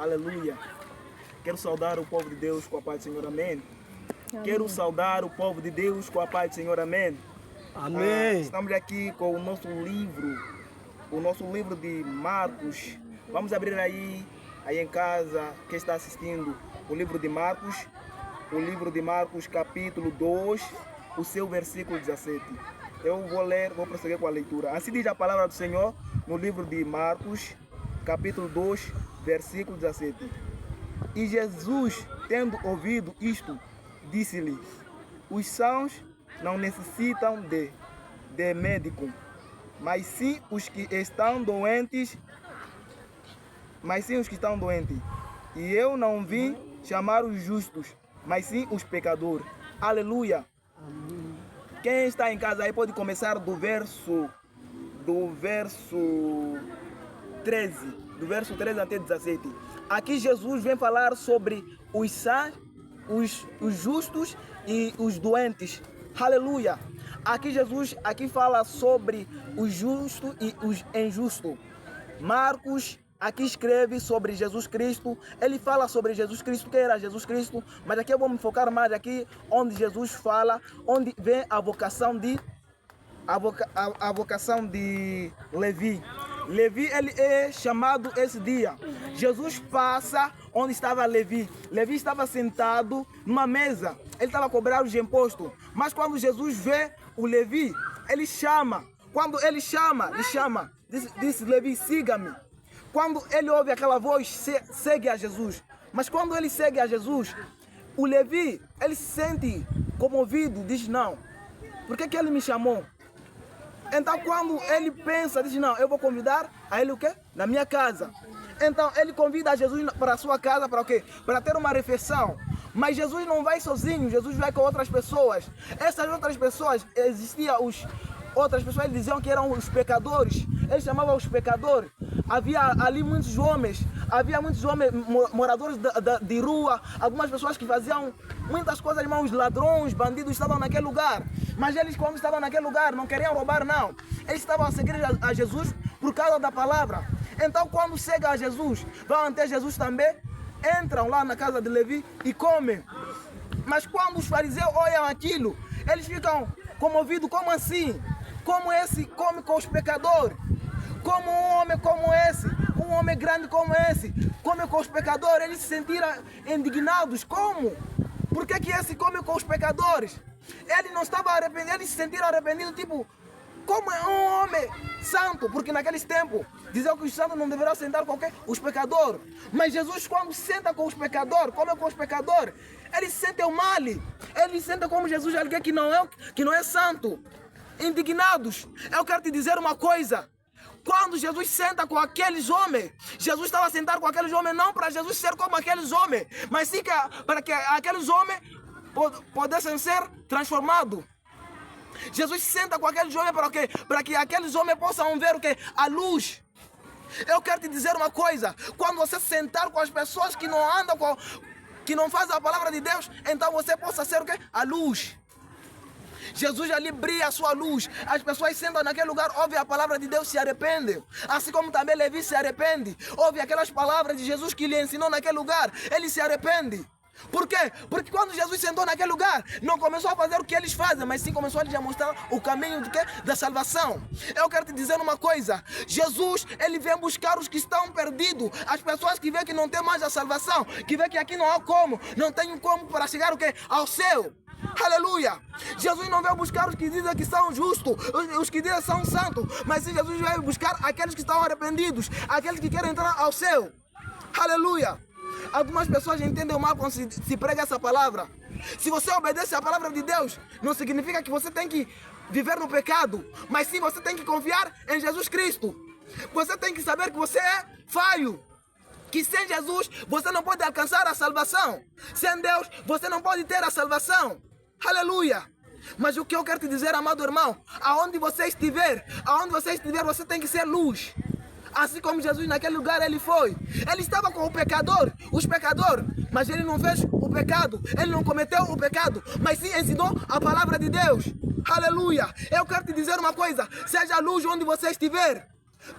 Aleluia. Quero saudar o povo de Deus com a paz do Senhor, amém. Quero saudar o povo de Deus com a paz do Senhor, amém. Amém. Estamos aqui com o nosso livro de Marcos. Vamos abrir aí em casa, quem está assistindo, o livro de Marcos, capítulo 2, o seu versículo 17. Eu vou prosseguir com a leitura. Assim diz a palavra do Senhor no livro de Marcos, capítulo 2, versículo 17. E Jesus, tendo ouvido isto, disse-lhe: os sãos não necessitam de médico, mas sim os que estão doentes. E eu não vim chamar os justos, mas sim os pecadores. Aleluia. Amém. Quem está em casa aí pode começar do verso 13 até 17. Aqui Jesus vem falar sobre os sãos, os justos e os doentes. Aleluia. Aqui Jesus fala sobre os justos e os injustos. Marcos aqui escreve sobre Jesus Cristo. Ele fala sobre Jesus Cristo, que era Jesus Cristo. Mas aqui eu vou me focar mais aqui onde Jesus fala, onde vem a vocação de Levi. Levi, ele é chamado esse dia. Jesus passa onde estava Levi. Levi estava sentado numa mesa. Ele estava a cobrar os impostos. Mas quando Jesus vê o Levi, ele chama. Quando ele chama, disse Levi, siga-me. Quando ele ouve aquela voz, segue a Jesus. Mas quando ele segue a Jesus, o Levi, ele se sente comovido, diz não. Por que ele me chamou? Então quando ele pensa, diz não, eu vou convidar a ele o quê? Na minha casa. Então ele convida a Jesus para a sua casa para o quê? Para ter uma refeição. Mas Jesus não vai sozinho, Jesus vai com outras pessoas. Essas outras pessoas, outras pessoas diziam que eram os pecadores. Ele chamava os pecadores. Havia ali muitos homens moradores de rua, algumas pessoas que faziam muitas coisas, irmãos, ladrões, bandidos estavam naquele lugar. Mas eles, quando estavam naquele lugar, não queriam roubar, não. Eles estavam a seguir a Jesus por causa da palavra. Então, quando chega a Jesus, vão até Jesus também, entram lá na casa de Levi e comem. Mas quando os fariseus olham aquilo, eles ficam comovidos. Como assim? Como esse come com os pecadores? Como um homem como esse, um homem grande como esse, come com os pecadores? Eles se sentiram indignados. Como? Por que esse come com os pecadores? Ele não estava arrependido, eles se sentiram arrependidos, tipo, como é um homem santo? Porque naqueles tempos diziam que os santos não deveriam sentar com os pecadores. Mas Jesus, quando senta com os pecadores, come com os pecadores, ele se sente mal. Ele se sente como Jesus, alguém que não é santo. Indignados. Eu quero te dizer uma coisa. Quando Jesus senta com aqueles homens, Jesus estava sentado com aqueles homens não para Jesus ser como aqueles homens, mas sim para que aqueles homens pudessem ser transformados. Jesus senta com aqueles homens para quê? Para que aqueles homens possam ver o quê? A luz. Eu quero te dizer uma coisa. Quando você sentar com as pessoas que não andam que não fazem a palavra de Deus, então você possa ser o quê? A luz. Jesus ali brilha a sua luz. As pessoas sentam naquele lugar, ouvem a palavra de Deus, se arrependem. Assim como também Levi se arrepende. Ouve aquelas palavras de Jesus que lhe ensinou naquele lugar, ele se arrepende. Por quê? Porque quando Jesus sentou naquele lugar, não começou a fazer o que eles fazem, mas sim começou a mostrar o caminho da salvação. Eu quero te dizer uma coisa. Jesus, ele vem buscar os que estão perdidos. As pessoas que veem que não tem mais a salvação, que veem que aqui não há como, não tem como para chegar o quê? Ao céu. Aleluia! Jesus não veio buscar os que dizem que são justos, os que dizem que são santos, mas sim Jesus veio buscar aqueles que estão arrependidos, aqueles que querem entrar ao céu. Aleluia! Algumas pessoas entendem mal quando se prega essa palavra. Se você obedece à palavra de Deus, não significa que você tem que viver no pecado, mas sim você tem que confiar em Jesus Cristo. Você tem que saber que você é falho, que sem Jesus você não pode alcançar a salvação. Sem Deus você não pode ter a salvação. Aleluia! Mas o que eu quero te dizer, amado irmão, aonde você estiver, você tem que ser luz. Assim como Jesus naquele lugar ele foi. Ele estava com os pecadores, mas ele não fez o pecado, ele não cometeu o pecado, mas sim ensinou a palavra de Deus. Aleluia! Eu quero te dizer uma coisa, seja luz onde você estiver.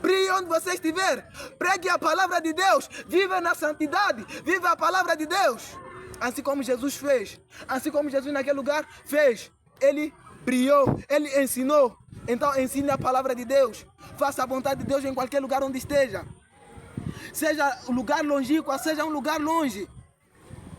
Brilhe onde você estiver. Pregue a palavra de Deus. Viva na santidade. Viva a palavra de Deus. Assim como Jesus fez. Assim como Jesus naquele lugar fez. Ele brilhou. Ele ensinou. Então ensine a palavra de Deus. Faça a vontade de Deus em qualquer lugar onde esteja. Seja um lugar longínquo, seja um lugar longe.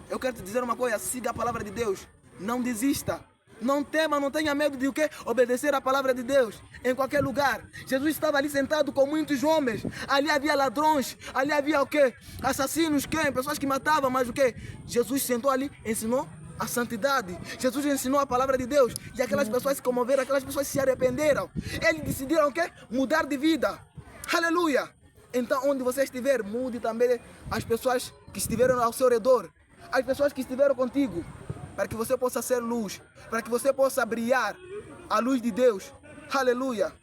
Eu quero te dizer uma coisa. Siga a palavra de Deus. Não desista. Não tema, não tenha medo de o quê? Obedecer a palavra de Deus em qualquer lugar. Jesus estava ali sentado com muitos homens. Ali havia ladrões, ali havia o quê? Assassinos, quem? Pessoas que matavam, mas o quê? Jesus sentou ali, ensinou a santidade. Jesus ensinou a palavra de Deus. E aquelas pessoas se comoveram, aquelas pessoas se arrependeram. Eles decidiram o quê? Mudar de vida. Aleluia! Então, onde você estiver, mude também as pessoas que estiveram ao seu redor. As pessoas que estiveram contigo. Para que você possa ser luz, para que você possa brilhar a luz de Deus. Aleluia.